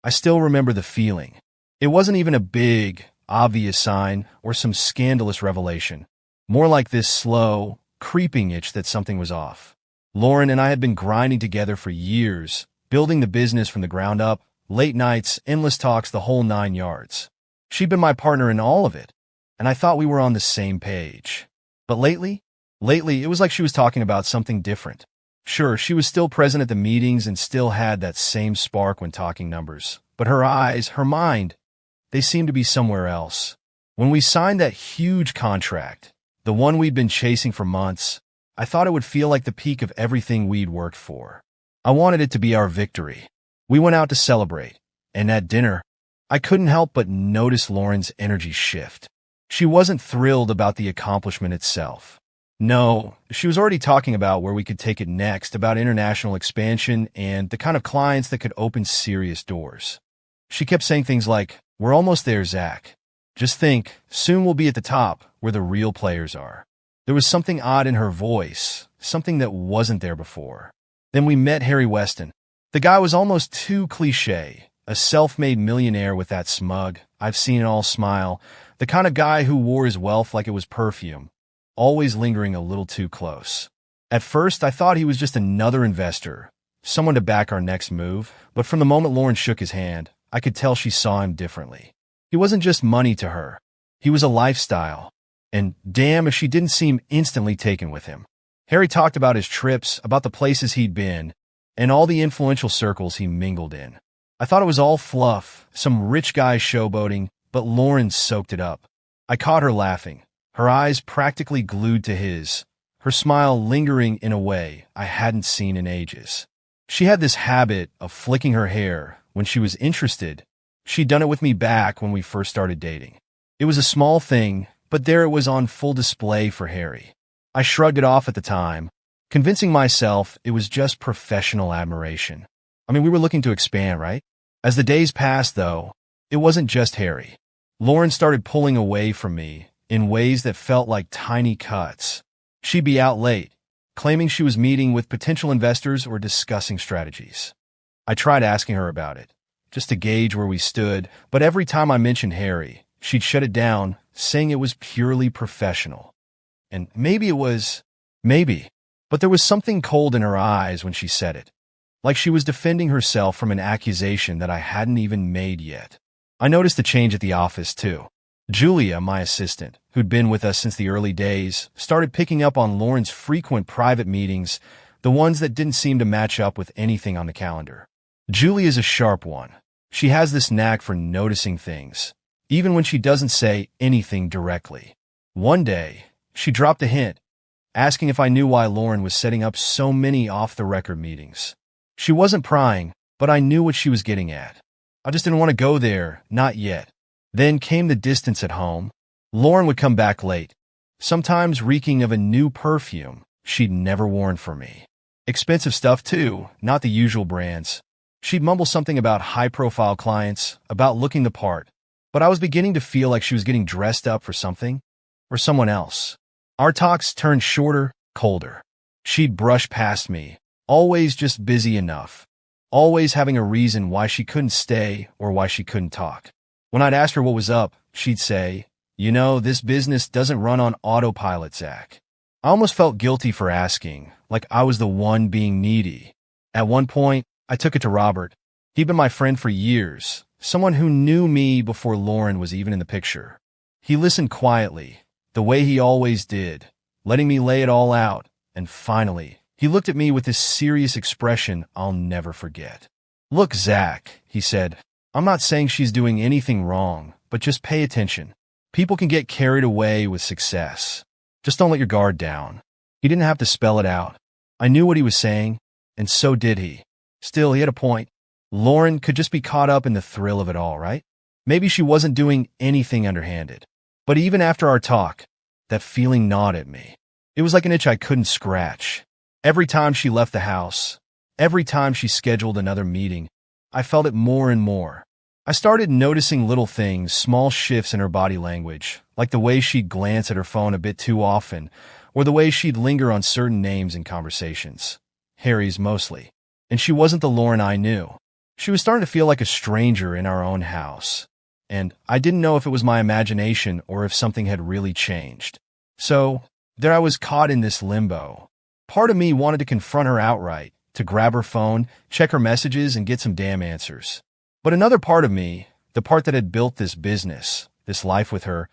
I still remember the feeling. It wasn't even a big, obvious sign or some scandalous revelation. More like this slow, creeping itch that something was off. Lauren and I had been grinding together for years, building the business from the ground up, late nights, endless talks, the whole 9 yards. She'd been my partner in all of it, and I thought we were on the same page. But lately, it was like she was talking about something different. Sure, she was still present at the meetings and still had that same spark when talking numbers. But her eyes, her mind, they seemed to be somewhere else. When we signed that huge contract, the one we'd been chasing for months, I thought it would feel like the peak of everything we'd worked for. I wanted it to be our victory. We went out to celebrate, and at dinner, I couldn't help but notice Lauren's energy shift. She wasn't thrilled about the accomplishment itself. No, she was already talking about where we could take it next, about international expansion and the kind of clients that could open serious doors. She kept saying things like, "We're almost there, Zach. Just think, soon we'll be at the top, where the real players are." There was something odd in her voice, something that wasn't there before. Then we met Harry Weston. The guy was almost too cliché, a self-made millionaire with that smug, I've seen it all smile, the kind of guy who wore his wealth like it was perfume, always lingering a little too close. At first, I thought he was just another investor, someone to back our next move, but from the moment Lauren shook his hand, I could tell she saw him differently. He wasn't just money to her. He was a lifestyle. And damn if she didn't seem instantly taken with him. Harry talked about his trips, about the places he'd been, and all the influential circles he mingled in. I thought it was all fluff, some rich guy showboating, but Lauren soaked it up. I caught her laughing, her eyes practically glued to his, her smile lingering in a way I hadn't seen in ages. She had this habit of flicking her hair when she was interested. She'd done it with me back when we first started dating. It was a small thing, but there it was on full display for Harry. I shrugged it off at the time, convincing myself it was just professional admiration. I mean, we were looking to expand, right? As the days passed, though, it wasn't just Harry. Lauren started pulling away from me in ways that felt like tiny cuts. She'd be out late, claiming she was meeting with potential investors or discussing strategies. I tried asking her about it, just to gauge where we stood, but every time I mentioned Harry, she'd shut it down, saying it was purely professional. And maybe it was, but there was something cold in her eyes when she said it, like she was defending herself from an accusation that I hadn't even made yet. I noticed the change at the office, too. Julia, my assistant, who'd been with us since the early days, started picking up on Lauren's frequent private meetings, the ones that didn't seem to match up with anything on the calendar. Julia's a sharp one. She has this knack for noticing things, even when she doesn't say anything directly. One day, she dropped a hint, asking if I knew why Lauren was setting up so many off-the-record meetings. She wasn't prying, but I knew what she was getting at. I just didn't want to go there, not yet. Then came the distance at home. Lauren would come back late, sometimes reeking of a new perfume she'd never worn for me. Expensive stuff, too, not the usual brands. She'd mumble something about high-profile clients, about looking the part, but I was beginning to feel like she was getting dressed up for something or someone else. Our talks turned shorter, colder. She'd brush past me, always just busy enough, always having a reason why she couldn't stay or why she couldn't talk. When I'd ask her what was up, she'd say, "You know, this business doesn't run on autopilot, Zach." I almost felt guilty for asking, like I was the one being needy. At one point, I took it to Robert. He'd been my friend for years, someone who knew me before Lauren was even in the picture. He listened quietly, the way he always did, letting me lay it all out, and finally, he looked at me with this serious expression I'll never forget. "Look, Zach," he said, "I'm not saying she's doing anything wrong, but just pay attention. People can get carried away with success. Just don't let your guard down." He didn't have to spell it out. I knew what he was saying, and so did he. Still, he had a point. Lauren could just be caught up in the thrill of it all, right? Maybe she wasn't doing anything underhanded. But even after our talk, that feeling gnawed at me. It was like an itch I couldn't scratch. Every time she left the house, every time she scheduled another meeting, I felt it more and more. I started noticing little things, small shifts in her body language, like the way she'd glance at her phone a bit too often, or the way she'd linger on certain names in conversations. Harry's mostly. And she wasn't the Lauren I knew. She was starting to feel like a stranger in our own house, and I didn't know if it was my imagination or if something had really changed. So, there I was caught in this limbo. Part of me wanted to confront her outright, to grab her phone, check her messages, and get some damn answers. But another part of me, the part that had built this business, this life with her,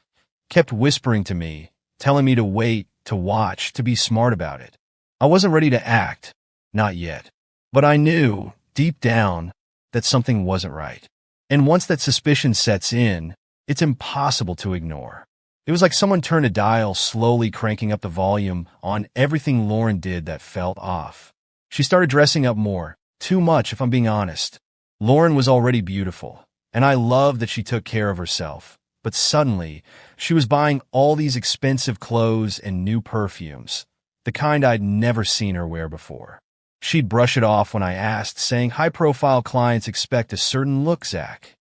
kept whispering to me, telling me to wait, to watch, to be smart about it. I wasn't ready to act, not yet. But I knew, deep down, that something wasn't right. And once that suspicion sets in, it's impossible to ignore. It was like someone turned a dial, slowly cranking up the volume on everything Lauren did that felt off. She started dressing up more, too much if I'm being honest. Lauren was already beautiful, and I loved that she took care of herself. But suddenly, she was buying all these expensive clothes and new perfumes, the kind I'd never seen her wear before. She'd brush it off when I asked, saying high-profile clients expect a certain look, Zach.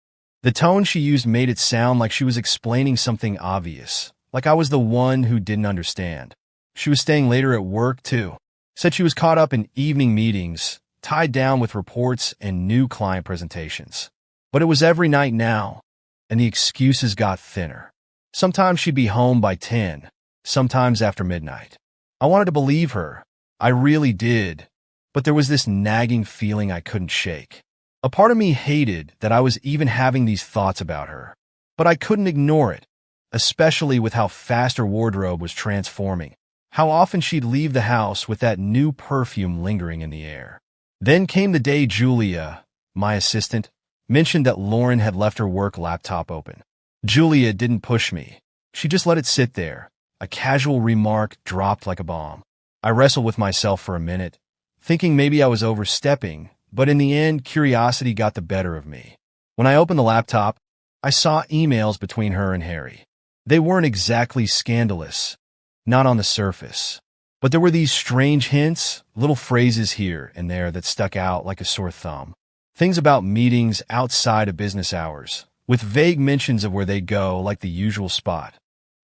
The tone she used made it sound like she was explaining something obvious, like I was the one who didn't understand. She was staying later at work, too. Said she was caught up in evening meetings, tied down with reports and new client presentations. But it was every night now, and the excuses got thinner. Sometimes she'd be home by 10, sometimes after midnight. I wanted to believe her. I really did. But there was this nagging feeling I couldn't shake. A part of me hated that I was even having these thoughts about her. But I couldn't ignore it, especially with how fast her wardrobe was transforming. How often she'd leave the house with that new perfume lingering in the air. Then came the day Julia, my assistant, mentioned that Lauren had left her work laptop open. Julia didn't push me. She just let it sit there. A casual remark dropped like a bomb. I wrestled with myself for a minute, thinking maybe I was overstepping, but in the end, curiosity got the better of me. When I opened the laptop, I saw emails between her and Harry. They weren't exactly scandalous, not on the surface. But there were these strange hints, little phrases here and there that stuck out like a sore thumb. Things about meetings outside of business hours, with vague mentions of where they'd go like the usual spot.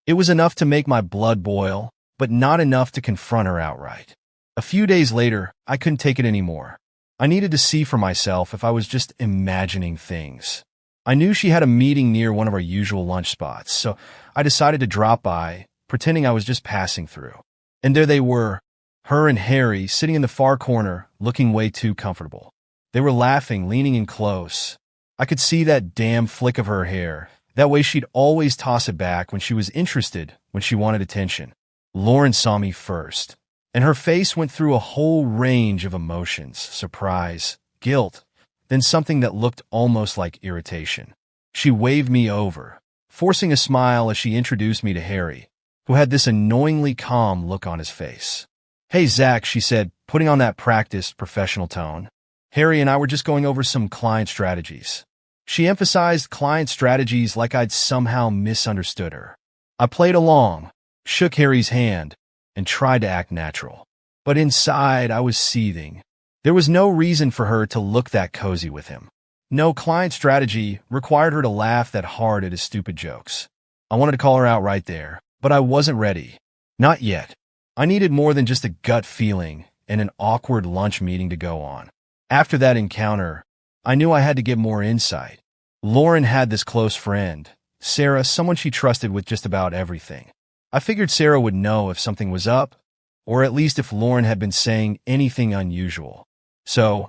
It was enough to make my blood boil, but not enough to confront her outright. A few days later, I couldn't take it anymore. I needed to see for myself if I was just imagining things. I knew she had a meeting near one of our usual lunch spots, so I decided to drop by, pretending I was just passing through. And there they were, her and Harry sitting in the far corner, looking way too comfortable. They were laughing, leaning in close. I could see that damn flick of her hair, that way she'd always toss it back when she was interested, when she wanted attention. Lauren saw me first, and her face went through a whole range of emotions, surprise, guilt, then something that looked almost like irritation. She waved me over, forcing a smile as she introduced me to Harry, who had this annoyingly calm look on his face. "Hey, Zach," she said, putting on that practiced, professional tone. "Harry and I were just going over some client strategies." She emphasized client strategies like I'd somehow misunderstood her. I played along, shook Harry's hand, and tried to act natural. But inside, I was seething. There was no reason for her to look that cozy with him. No client strategy required her to laugh that hard at his stupid jokes. I wanted to call her out right there, but I wasn't ready. Not yet. I needed more than just a gut feeling and an awkward lunch meeting to go on. After that encounter, I knew I had to get more insight. Lauren had this close friend, Sarah, someone she trusted with just about everything. I figured Sarah would know if something was up, or at least if Lauren had been saying anything unusual. So,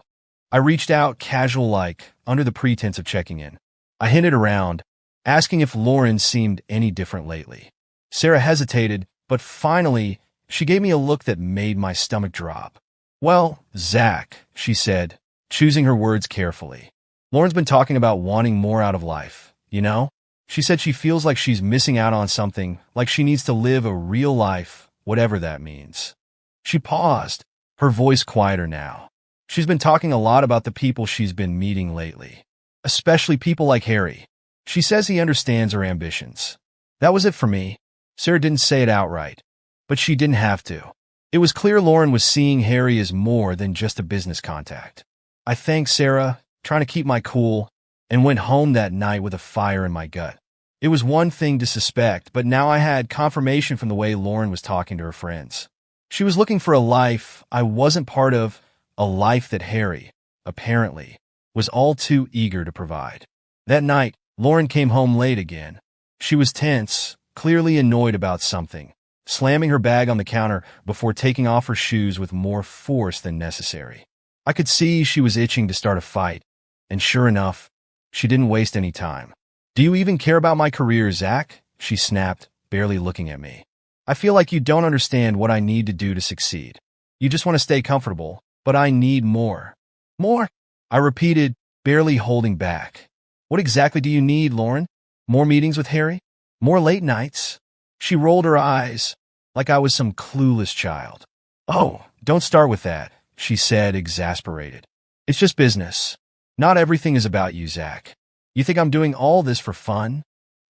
I reached out casual-like, under the pretense of checking in. I hinted around, asking if Lauren seemed any different lately. Sarah hesitated, but finally, she gave me a look that made my stomach drop. "Well, Zach," she said, choosing her words carefully. "Lauren's been talking about wanting more out of life, you know? She said she feels like she's missing out on something, like she needs to live a real life, whatever that means." She paused, her voice quieter now. She's been talking a lot about the people she's been meeting lately, especially people like Harry. She says he understands her ambitions. That was it for me. Sarah didn't say it outright, but she didn't have to. It was clear Lauren was seeing Harry as more than just a business contact. I thanked Sarah, trying to keep my cool, and went home that night with a fire in my gut. It was one thing to suspect, but now I had confirmation from the way Lauren was talking to her friends. She was looking for a life I wasn't part of, a life that Harry, apparently, was all too eager to provide. That night, Lauren came home late again. She was tense, clearly annoyed about something, slamming her bag on the counter before taking off her shoes with more force than necessary. I could see she was itching to start a fight, and sure enough, she didn't waste any time. "Do you even care about my career, Zach?" she snapped, barely looking at me. "I feel like you don't understand what I need to do to succeed. You just want to stay comfortable, but I need more." "More?" I repeated, barely holding back. "What exactly do you need, Lauren? More meetings with Harry? More late nights?" She rolled her eyes, like I was some clueless child. "Oh, don't start with that," she said, exasperated. "It's just business. Not everything is about you, Zach. You think I'm doing all this for fun?"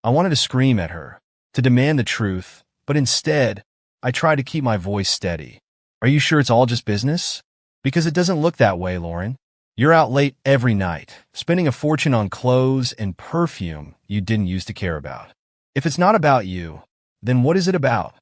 I wanted to scream at her, to demand the truth, but instead, I tried to keep my voice steady. "Are you sure it's all just business? Because it doesn't look that way, Lauren. You're out late every night, spending a fortune on clothes and perfume you didn't used to care about. If it's not about you, then what is it about?"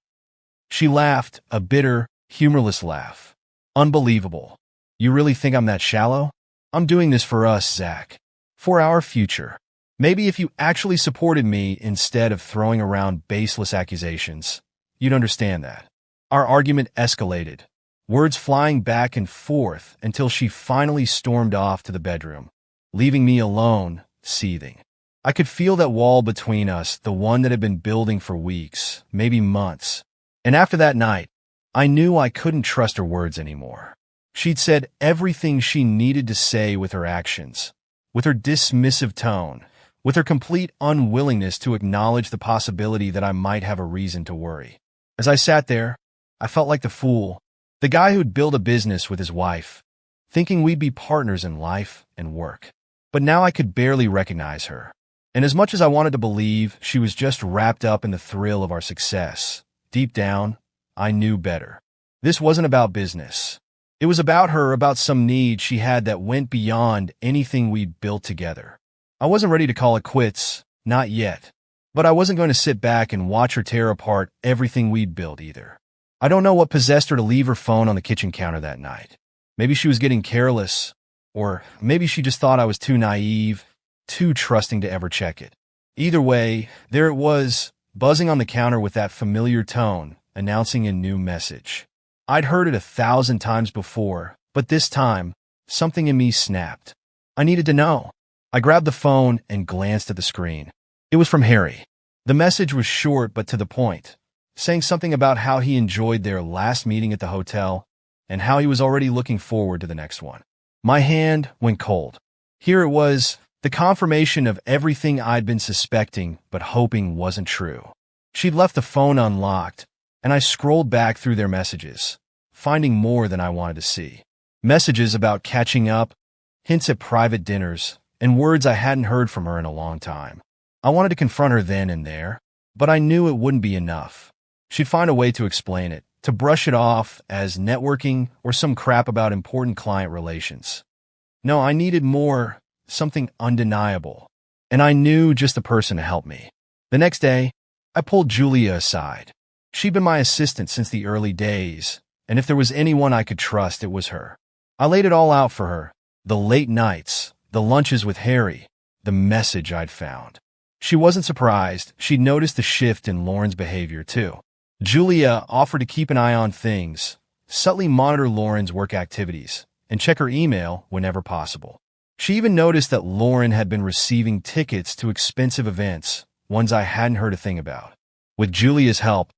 She laughed, a bitter, humorless laugh. "Unbelievable. You really think I'm that shallow? I'm doing this for us, Zach. For our future. Maybe if you actually supported me instead of throwing around baseless accusations, you'd understand that." Our argument escalated, words flying back and forth until she finally stormed off to the bedroom, leaving me alone, seething. I could feel that wall between us, the one that had been building for weeks, maybe months. And after that night, I knew I couldn't trust her words anymore. She'd said everything she needed to say with her actions, with her dismissive tone, with her complete unwillingness to acknowledge the possibility that I might have a reason to worry. As I sat there, I felt like the fool, the guy who'd built a business with his wife, thinking we'd be partners in life and work. But now I could barely recognize her. And as much as I wanted to believe she was just wrapped up in the thrill of our success, deep down, I knew better. This wasn't about business. It was about her, about some need she had that went beyond anything we'd built together. I wasn't ready to call it quits, not yet. But I wasn't going to sit back and watch her tear apart everything we'd built either. I don't know what possessed her to leave her phone on the kitchen counter that night. Maybe she was getting careless, or maybe she just thought I was too naive, too trusting to ever check it. Either way, there it was, buzzing on the counter with that familiar tone, announcing a new message. I'd heard it 1,000 times before, but this time, something in me snapped. I needed to know. I grabbed the phone and glanced at the screen. It was from Harry. The message was short but to the point, saying something about how he enjoyed their last meeting at the hotel and how he was already looking forward to the next one. My hand went cold. Here it was, the confirmation of everything I'd been suspecting but hoping wasn't true. She'd left the phone unlocked, and I scrolled back through their messages, finding more than I wanted to see. Messages about catching up, hints at private dinners, and words I hadn't heard from her in a long time. I wanted to confront her then and there, but I knew it wouldn't be enough. She'd find a way to explain it, to brush it off as networking or some crap about important client relations. No, I needed more, something undeniable, and I knew just the person to help me. The next day, I pulled Julia aside. She'd been my assistant since the early days, and if there was anyone I could trust, it was her. I laid it all out for her, the late nights, the lunches with Harry, the message I'd found. She wasn't surprised. She'd noticed the shift in Lauren's behavior, too. Julia offered to keep an eye on things, subtly monitor Lauren's work activities, and check her email whenever possible. She even noticed that Lauren had been receiving tickets to expensive events, ones I hadn't heard a thing about. With Julia's help,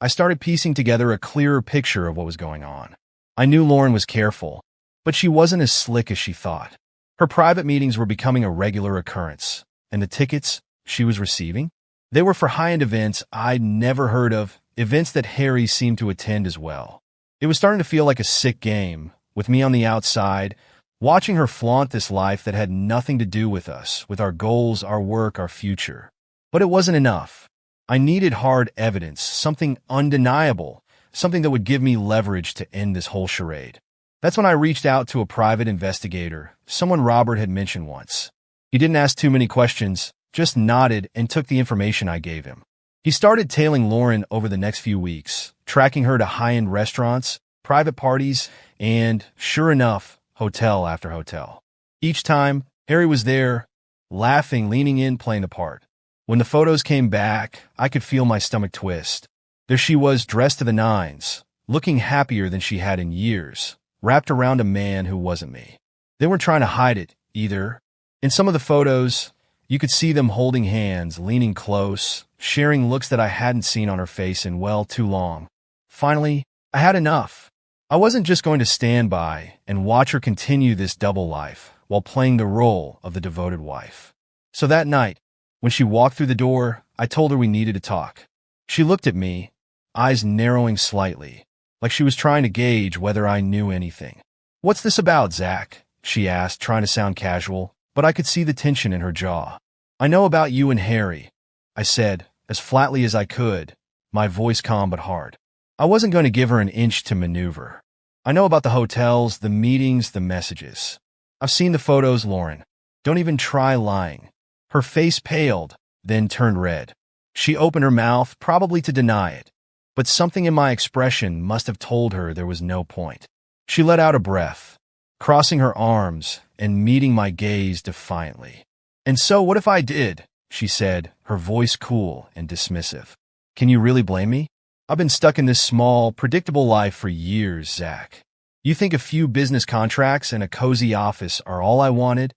I started piecing together a clearer picture of what was going on. I knew Lauren was careful, but she wasn't as slick as she thought. Her private meetings were becoming a regular occurrence, and the tickets she was receiving? They were for high-end events I'd never heard of, events that Harry seemed to attend as well. It was starting to feel like a sick game, with me on the outside, watching her flaunt this life that had nothing to do with us, with our goals, our work, our future. But it wasn't enough. I needed hard evidence, something undeniable, something that would give me leverage to end this whole charade. That's when I reached out to a private investigator, someone Robert had mentioned once. He didn't ask too many questions, just nodded and took the information I gave him. He started tailing Lauren over the next few weeks, tracking her to high-end restaurants, private parties, and, sure enough, hotel after hotel. Each time, Harry was there, laughing, leaning in, playing the part. When the photos came back, I could feel my stomach twist. There she was, dressed to the nines, looking happier than she had in years, wrapped around a man who wasn't me. They weren't trying to hide it, either. In some of the photos, you could see them holding hands, leaning close, sharing looks that I hadn't seen on her face in well too long. Finally, I had enough. I wasn't just going to stand by and watch her continue this double life while playing the role of the devoted wife. So that night, when she walked through the door, I told her we needed to talk. She looked at me, eyes narrowing slightly, like she was trying to gauge whether I knew anything. "What's this about, Zach?" she asked, trying to sound casual, but I could see the tension in her jaw. "I know about you and Harry," I said, as flatly as I could, my voice calm but hard. I wasn't going to give her an inch to maneuver. "I know about the hotels, the meetings, the messages. I've seen the photos, Lauren. Don't even try lying." Her face paled, then turned red. She opened her mouth, probably to deny it, but something in my expression must have told her there was no point. She let out a breath, crossing her arms and meeting my gaze defiantly. "And so what if I did?" she said, her voice cool and dismissive. "Can you really blame me? I've been stuck in this small, predictable life for years, Zach. You think a few business contracts and a cozy office are all I wanted?"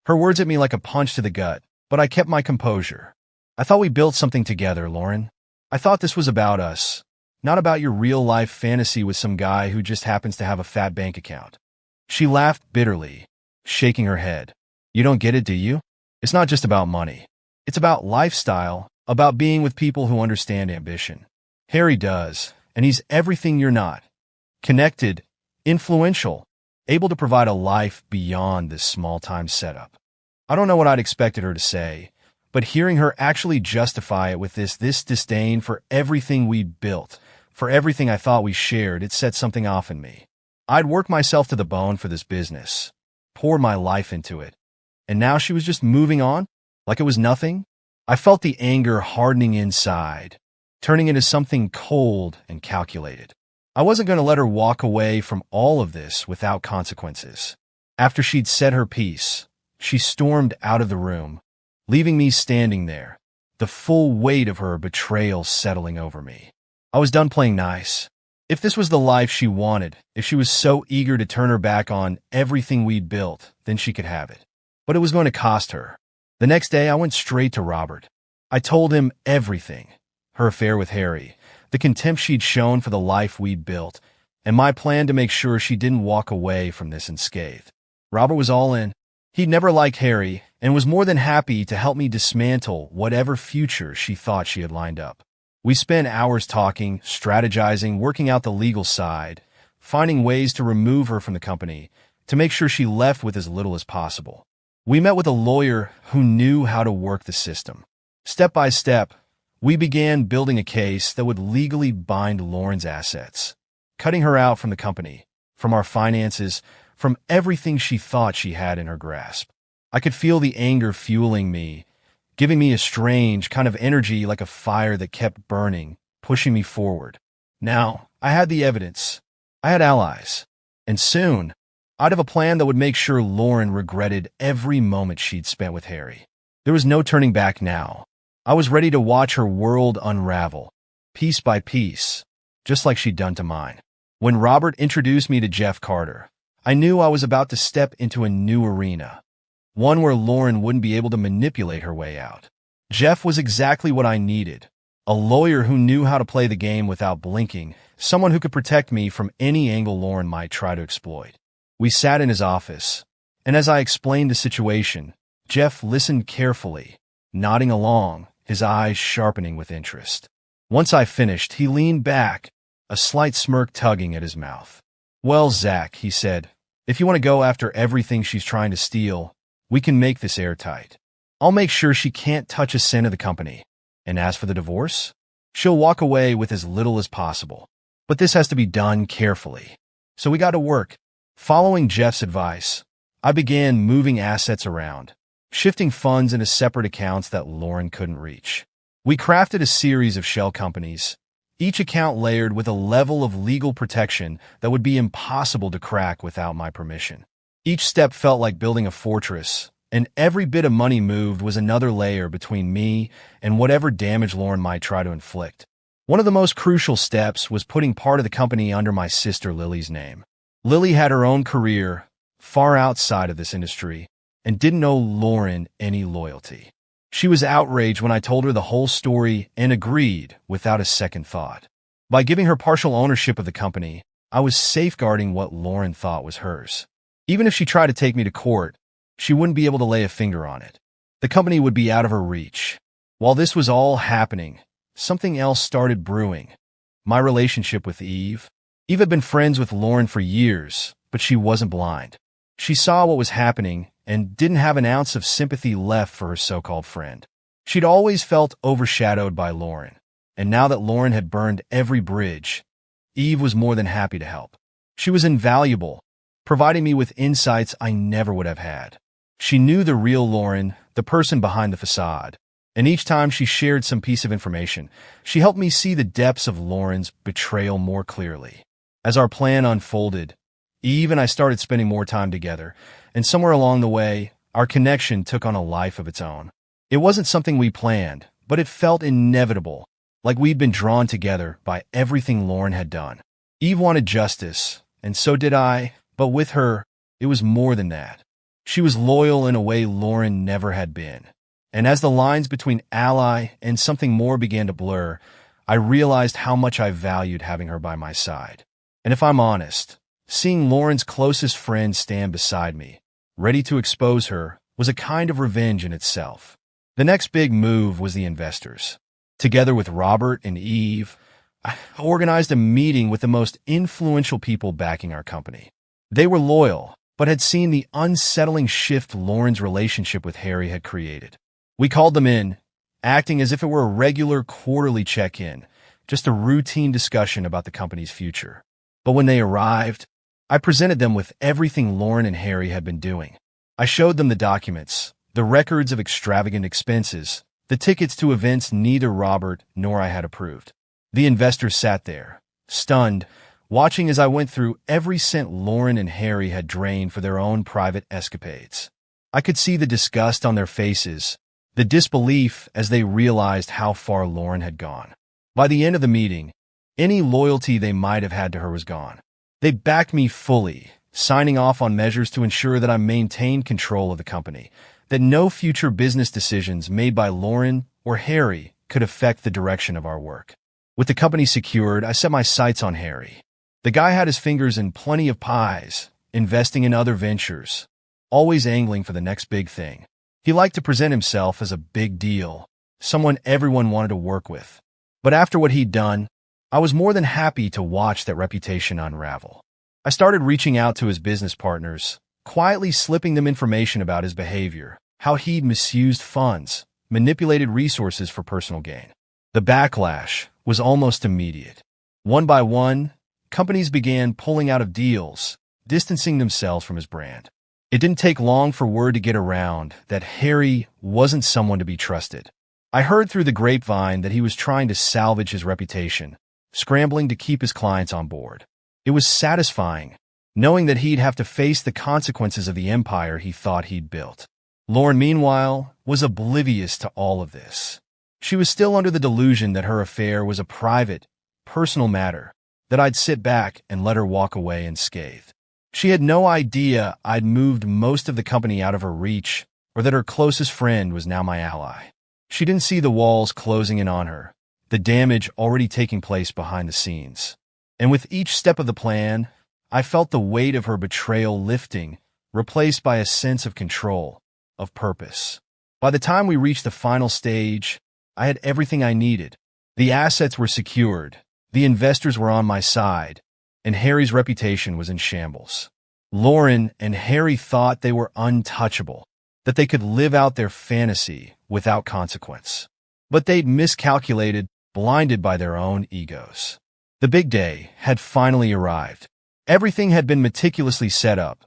Her words hit me like a punch to the gut, but I kept my composure. "I thought we built something together, Lauren. I thought this was about us, not about your real-life fantasy with some guy who just happens to have a fat bank account." She laughed bitterly, shaking her head. "You don't get it, do you? It's not just about money. It's about lifestyle, about being with people who understand ambition. Harry does, and he's everything you're not. Connected, influential, able to provide a life beyond this small-time setup." I don't know what I'd expected her to say, but hearing her actually justify it with this disdain for everything we'd built, for everything I thought we shared, it set something off in me. I'd worked myself to the bone for this business, poured my life into it, and now she was just moving on, like it was nothing? I felt the anger hardening inside, turning into something cold and calculated. I wasn't going to let her walk away from all of this without consequences. After she'd said her piece, she stormed out of the room, leaving me standing there, the full weight of her betrayal settling over me. I was done playing nice. If this was the life she wanted, if she was so eager to turn her back on everything we'd built, then she could have it. But it was going to cost her. The next day, I went straight to Robert. I told him everything. Her affair with Harry, the contempt she'd shown for the life we'd built, and my plan to make sure she didn't walk away from this unscathed. Robert was all in. He'd never liked Harry, and was more than happy to help me dismantle whatever future she thought she had lined up. We spent hours talking, strategizing, working out the legal side, finding ways to remove her from the company, to make sure she left with as little as possible. We met with a lawyer who knew how to work the system. Step by step, we began building a case that would legally bind Lauren's assets, cutting her out from the company, from our finances, from everything she thought she had in her grasp. I could feel the anger fueling me, giving me a strange kind of energy like a fire that kept burning, pushing me forward. Now, I had the evidence. I had allies. And soon, I'd have a plan that would make sure Lauren regretted every moment she'd spent with Harry. There was no turning back now. I was ready to watch her world unravel, piece by piece, just like she'd done to mine. When Robert introduced me to Jeff Carter, I knew I was about to step into a new arena, one where Lauren wouldn't be able to manipulate her way out. Jeff was exactly what I needed, a lawyer who knew how to play the game without blinking, someone who could protect me from any angle Lauren might try to exploit. We sat in his office, and as I explained the situation, Jeff listened carefully, nodding along, his eyes sharpening with interest. Once I finished, he leaned back, a slight smirk tugging at his mouth. "Well, Zach," he said, "if you want to go after everything she's trying to steal, we can make this airtight. I'll make sure she can't touch a cent of the company. And as for the divorce, she'll walk away with as little as possible. But this has to be done carefully." So we got to work. Following Jeff's advice, I began moving assets around, shifting funds into separate accounts that Lauren couldn't reach. We crafted a series of shell companies, each account layered with a level of legal protection that would be impossible to crack without my permission. Each step felt like building a fortress, and every bit of money moved was another layer between me and whatever damage Lauren might try to inflict. One of the most crucial steps was putting part of the company under my sister Lily's name. Lily had her own career, far outside of this industry, and didn't owe Lauren any loyalty. She was outraged when I told her the whole story and agreed without a second thought. By giving her partial ownership of the company, I was safeguarding what Lauren thought was hers. Even if she tried to take me to court, she wouldn't be able to lay a finger on it. The company would be out of her reach. While this was all happening, something else started brewing. My relationship with Eve. Eve had been friends with Lauren for years, but she wasn't blind. She saw what was happening and didn't have an ounce of sympathy left for her so-called friend. She'd always felt overshadowed by Lauren, and now that Lauren had burned every bridge, Eve was more than happy to help. She was invaluable, providing me with insights I never would have had. She knew the real Lauren, the person behind the facade, and each time she shared some piece of information, she helped me see the depths of Lauren's betrayal more clearly. As our plan unfolded, Eve and I started spending more time together, and somewhere along the way, our connection took on a life of its own. It wasn't something we planned, but it felt inevitable, like we'd been drawn together by everything Lauren had done. Eve wanted justice, and so did I. But with her, it was more than that. She was loyal in a way Lauren never had been. And as the lines between ally and something more began to blur, I realized how much I valued having her by my side. And if I'm honest, seeing Lauren's closest friend stand beside me, ready to expose her, was a kind of revenge in itself. The next big move was the investors. Together with Robert and Eve, I organized a meeting with the most influential people backing our company. They were loyal, but had seen the unsettling shift Lauren's relationship with Harry had created. We called them in, acting as if it were a regular quarterly check-in, just a routine discussion about the company's future. But when they arrived, I presented them with everything Lauren and Harry had been doing. I showed them the documents, the records of extravagant expenses, the tickets to events neither Robert nor I had approved. The investors sat there, stunned, watching as I went through every cent Lauren and Harry had drained for their own private escapades. I could see the disgust on their faces, the disbelief as they realized how far Lauren had gone. By the end of the meeting, any loyalty they might have had to her was gone. They backed me fully, signing off on measures to ensure that I maintained control of the company, that no future business decisions made by Lauren or Harry could affect the direction of our work. With the company secured, I set my sights on Harry. The guy had his fingers in plenty of pies, investing in other ventures, always angling for the next big thing. He liked to present himself as a big deal, someone everyone wanted to work with. But after what he'd done, I was more than happy to watch that reputation unravel. I started reaching out to his business partners, quietly slipping them information about his behavior, how he'd misused funds, manipulated resources for personal gain. The backlash was almost immediate. One by one, companies began pulling out of deals, distancing themselves from his brand. It didn't take long for word to get around that Harry wasn't someone to be trusted. I heard through the grapevine that he was trying to salvage his reputation, scrambling to keep his clients on board. It was satisfying, knowing that he'd have to face the consequences of the empire he thought he'd built. Lauren, meanwhile, was oblivious to all of this. She was still under the delusion that her affair was a private, personal matter, that I'd sit back and let her walk away unscathed. She had no idea I'd moved most of the company out of her reach, or that her closest friend was now my ally. She didn't see the walls closing in on her, the damage already taking place behind the scenes. And with each step of the plan, I felt the weight of her betrayal lifting, replaced by a sense of control, of purpose. By the time we reached the final stage, I had everything I needed. The assets were secured, the investors were on my side, and Harry's reputation was in shambles. Lauren and Harry thought they were untouchable, that they could live out their fantasy without consequence. But they'd miscalculated, blinded by their own egos. The big day had finally arrived. Everything had been meticulously set up.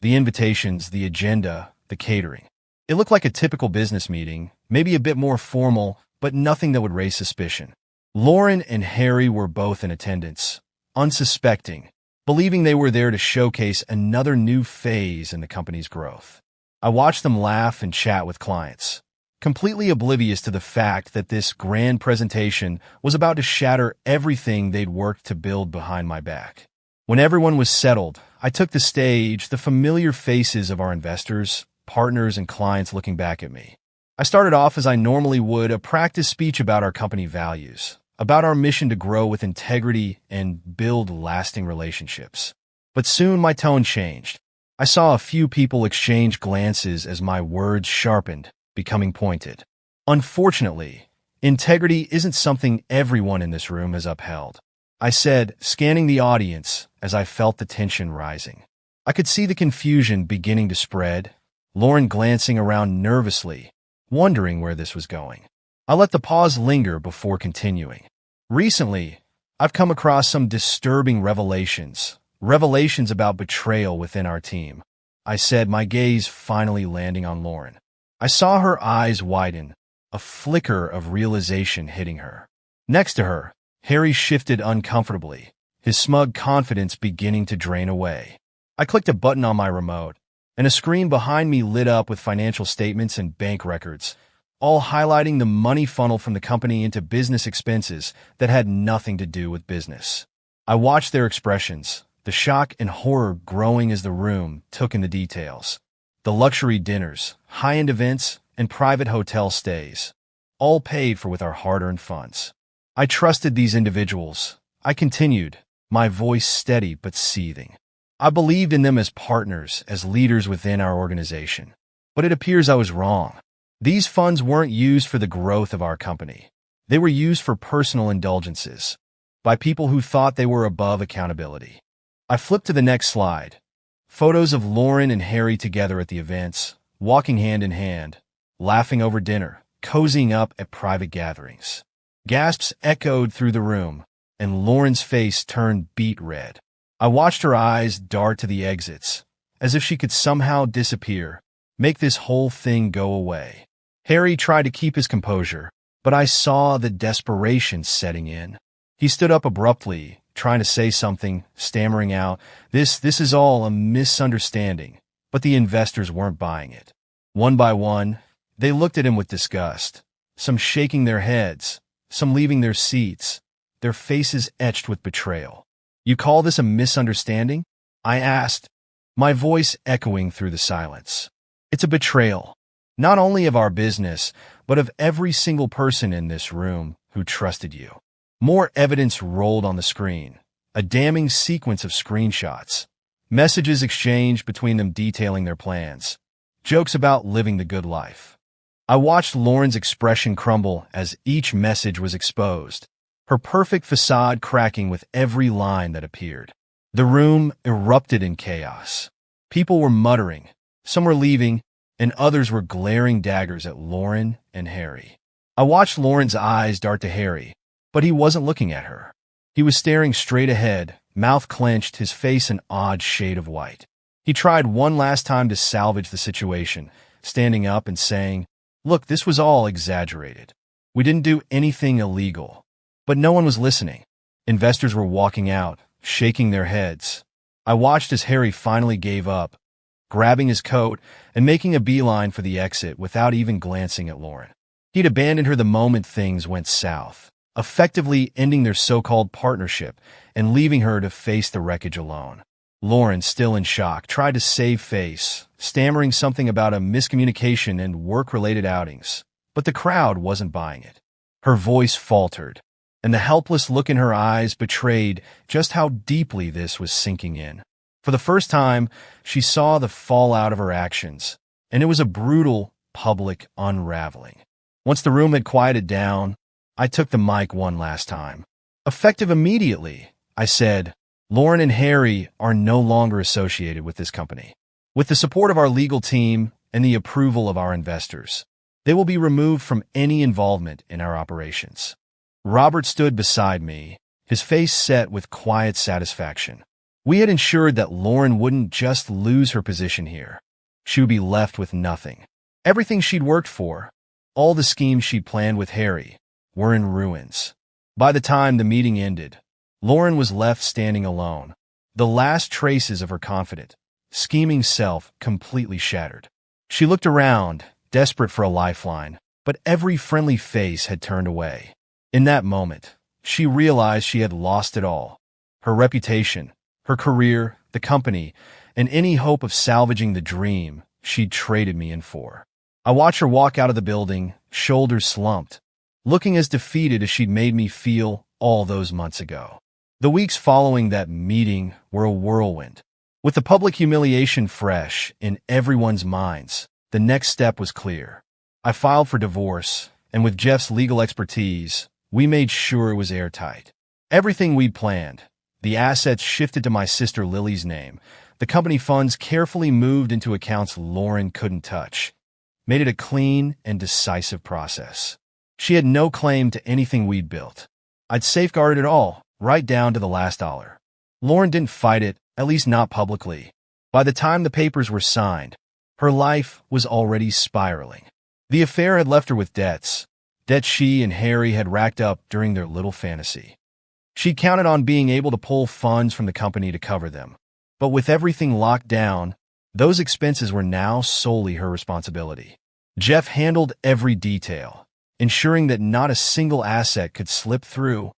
The invitations, the agenda, the catering. It looked like a typical business meeting, maybe a bit more formal, but nothing that would raise suspicion. Lauren and Harry were both in attendance, unsuspecting, believing they were there to showcase another new phase in the company's growth. I watched them laugh and chat with clients, completely oblivious to the fact that this grand presentation was about to shatter everything they'd worked to build behind my back. When everyone was settled, I took the stage, the familiar faces of our investors, partners, and clients looking back at me. I started off as I normally would, a practice speech about our company values, about our mission to grow with integrity and build lasting relationships. But soon my tone changed. I saw a few people exchange glances as my words sharpened, becoming pointed. Unfortunately, integrity isn't something everyone in this room has upheld, I said, scanning the audience as I felt the tension rising. I could see the confusion beginning to spread, Lauren glancing around nervously, wondering where this was going. I let the pause linger before continuing. Recently, I've come across some disturbing revelations about betrayal within our team, I said, my gaze finally landing on Lauren. I saw her eyes widen, a flicker of realization hitting her. Next to her, Harry shifted uncomfortably, his smug confidence beginning to drain away. I clicked a button on my remote, and a screen behind me lit up with financial statements and bank records, all highlighting the money funnel from the company into business expenses that had nothing to do with business. I watched their expressions, the shock and horror growing as the room took in the details. The luxury dinners, high-end events, and private hotel stays, all paid for with our hard-earned funds. I trusted these individuals. I continued, my voice steady but seething. I believed in them as partners, as leaders within our organization. But it appears I was wrong. These funds weren't used for the growth of our company. They were used for personal indulgences, by people who thought they were above accountability. I flipped to the next slide. Photos of Lauren and Harry together at the events, walking hand in hand, laughing over dinner, cozying up at private gatherings. Gasps echoed through the room, and Lauren's face turned beet red. I watched her eyes dart to the exits, as if she could somehow disappear, make this whole thing go away. Harry tried to keep his composure, but I saw the desperation setting in. He stood up abruptly, trying to say something, stammering out, This is all a misunderstanding, but the investors weren't buying it. One by one, they looked at him with disgust, some shaking their heads, some leaving their seats, their faces etched with betrayal. You call this a misunderstanding? I asked, my voice echoing through the silence. It's a betrayal, not only of our business, but of every single person in this room who trusted you. More evidence rolled on the screen, a damning sequence of screenshots, messages exchanged between them detailing their plans, jokes about living the good life. I watched Lauren's expression crumble as each message was exposed, her perfect facade cracking with every line that appeared. The room erupted in chaos. People were muttering, some were leaving, and others were glaring daggers at Lauren and Harry. I watched Lauren's eyes dart to Harry, but he wasn't looking at her. He was staring straight ahead, mouth clenched, his face an odd shade of white. He tried one last time to salvage the situation, standing up and saying, Look, this was all exaggerated. We didn't do anything illegal. But no one was listening. Investors were walking out, shaking their heads. I watched as Harry finally gave up, grabbing his coat and making a beeline for the exit without even glancing at Lauren. He'd abandoned her the moment things went south, effectively ending their so-called partnership and leaving her to face the wreckage alone. Lauren, still in shock, tried to save face, stammering something about a miscommunication and work-related outings, but the crowd wasn't buying it. Her voice faltered, and the helpless look in her eyes betrayed just how deeply this was sinking in. For the first time, she saw the fallout of her actions, and it was a brutal, public unraveling. Once the room had quieted down, I took the mic one last time. Effective immediately, I said, Lauren and Harry are no longer associated with this company. With the support of our legal team and the approval of our investors, they will be removed from any involvement in our operations. Robert stood beside me, his face set with quiet satisfaction. We had ensured that Lauren wouldn't just lose her position here. She would be left with nothing. Everything she'd worked for, all the schemes she'd planned with Harry, were in ruins. By the time the meeting ended, Lauren was left standing alone, The last traces of her confident, scheming self completely shattered. She looked around, desperate for a lifeline, but every friendly face had turned away. In that moment, she realized she had lost it all. Her reputation, her career, the company, and any hope of salvaging the dream she'd traded me in for. I watched her walk out of the building, shoulders slumped, looking as defeated as she'd made me feel all those months ago. The weeks following that meeting were a whirlwind. With the public humiliation fresh in everyone's minds, the next step was clear. I filed for divorce, and with Jeff's legal expertise, we made sure it was airtight. Everything we'd planned, the assets shifted to my sister Lily's name, the company funds carefully moved into accounts Lauren couldn't touch, made it a clean and decisive process. She had no claim to anything we'd built. I'd safeguarded it all, right down to the last dollar. Lauren didn't fight it, at least not publicly. By the time the papers were signed, her life was already spiraling. The affair had left her with debts she and Harry had racked up during their little fantasy. She counted on being able to pull funds from the company to cover them. But with everything locked down, those expenses were now solely her responsibility. Jeff handled every detail, ensuring that not a single asset could slip through,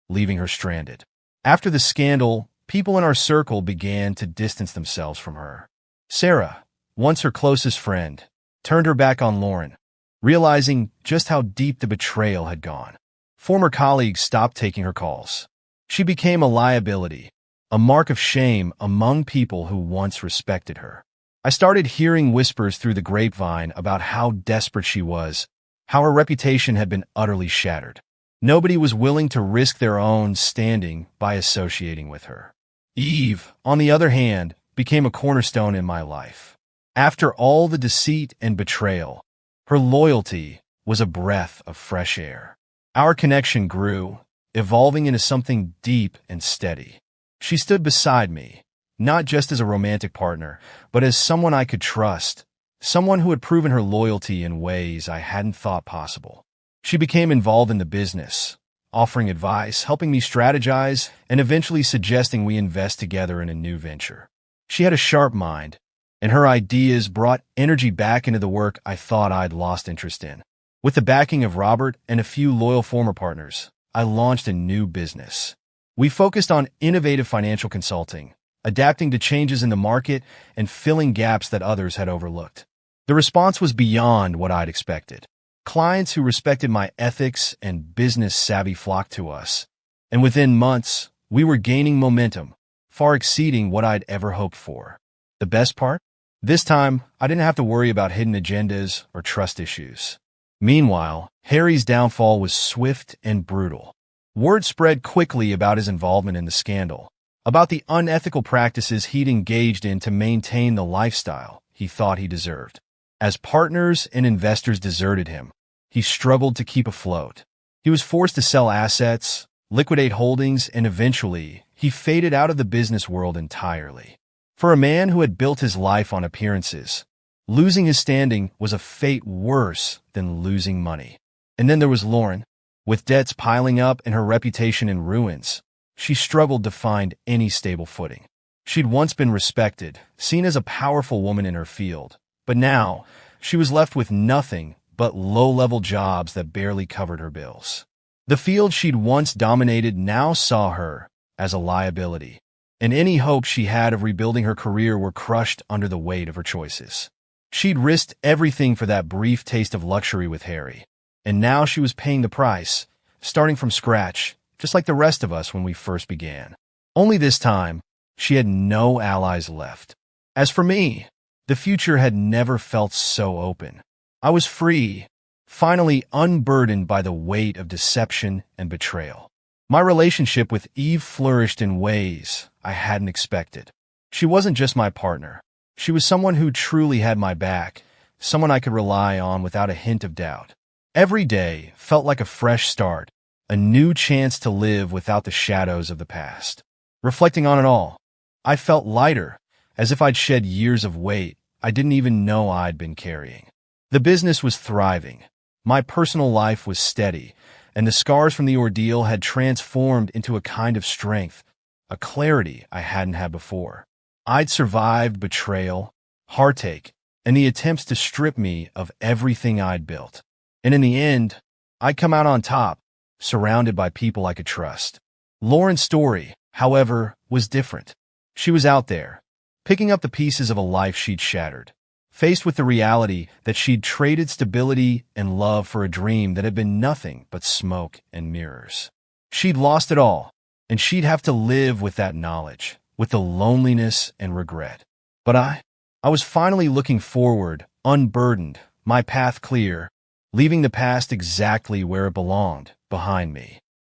leaving her stranded. After the scandal, people in our circle began to distance themselves from her. Sarah, once her closest friend, turned her back on Lauren, realizing just how deep the betrayal had gone. Former colleagues stopped taking her calls. She became a liability, a mark of shame among people who once respected her. I started hearing whispers through the grapevine about how desperate she was, how her reputation had been utterly shattered. Nobody was willing to risk their own standing by associating with her. Eve, on the other hand, became a cornerstone in my life. After all the deceit and betrayal, her loyalty was a breath of fresh air. Our connection grew, evolving into something deep and steady. She stood beside me, not just as a romantic partner, but as someone I could trust, someone who had proven her loyalty in ways I hadn't thought possible. She became involved in the business, offering advice, helping me strategize, and eventually suggesting we invest together in a new venture. She had a sharp mind, and her ideas brought energy back into the work I thought I'd lost interest in. With the backing of Robert and a few loyal former partners, I launched a new business. We focused on innovative financial consulting, adapting to changes in the market and filling gaps that others had overlooked. The response was beyond what I'd expected. Clients who respected my ethics and business savvy flocked to us, and within months, we were gaining momentum, far exceeding what I'd ever hoped for. The best part? This time, I didn't have to worry about hidden agendas or trust issues. Meanwhile, Harry's downfall was swift and brutal. Word spread quickly about his involvement in the scandal, about the unethical practices he'd engaged in to maintain the lifestyle he thought he deserved. As partners and investors deserted him, he struggled to keep afloat. He was forced to sell assets, liquidate holdings, and eventually, he faded out of the business world entirely. For a man who had built his life on appearances, losing his standing was a fate worse than losing money. And then there was Lauren. With debts piling up and her reputation in ruins, she struggled to find any stable footing. She'd once been respected, seen as a powerful woman in her field, but now she was left with nothing but low-level jobs that barely covered her bills. The field she'd once dominated now saw her as a liability, and any hope she had of rebuilding her career were crushed under the weight of her choices. She'd risked everything for that brief taste of luxury with Harry, and now she was paying the price, starting from scratch, just like the rest of us when we first began. Only this time, she had no allies left. As for me, the future had never felt so open. I was free, finally unburdened by the weight of deception and betrayal. My relationship with Eve flourished in ways I hadn't expected. She wasn't just my partner. She was someone who truly had my back, someone I could rely on without a hint of doubt. Every day felt like a fresh start, a new chance to live without the shadows of the past. Reflecting on it all, I felt lighter, as if I'd shed years of weight I didn't even know I'd been carrying. The business was thriving. My personal life was steady, and the scars from the ordeal had transformed into a kind of strength, a clarity I hadn't had before. I'd survived betrayal, heartache, and the attempts to strip me of everything I'd built. And in the end, I'd come out on top, surrounded by people I could trust. Lauren's story, however, was different. She was out there, picking up the pieces of a life she'd shattered, faced with the reality that she'd traded stability and love for a dream that had been nothing but smoke and mirrors. She'd lost it all, and she'd have to live with that knowledge, with the loneliness and regret. But I was finally looking forward, unburdened, my path clear, leaving the past exactly where it belonged, behind me.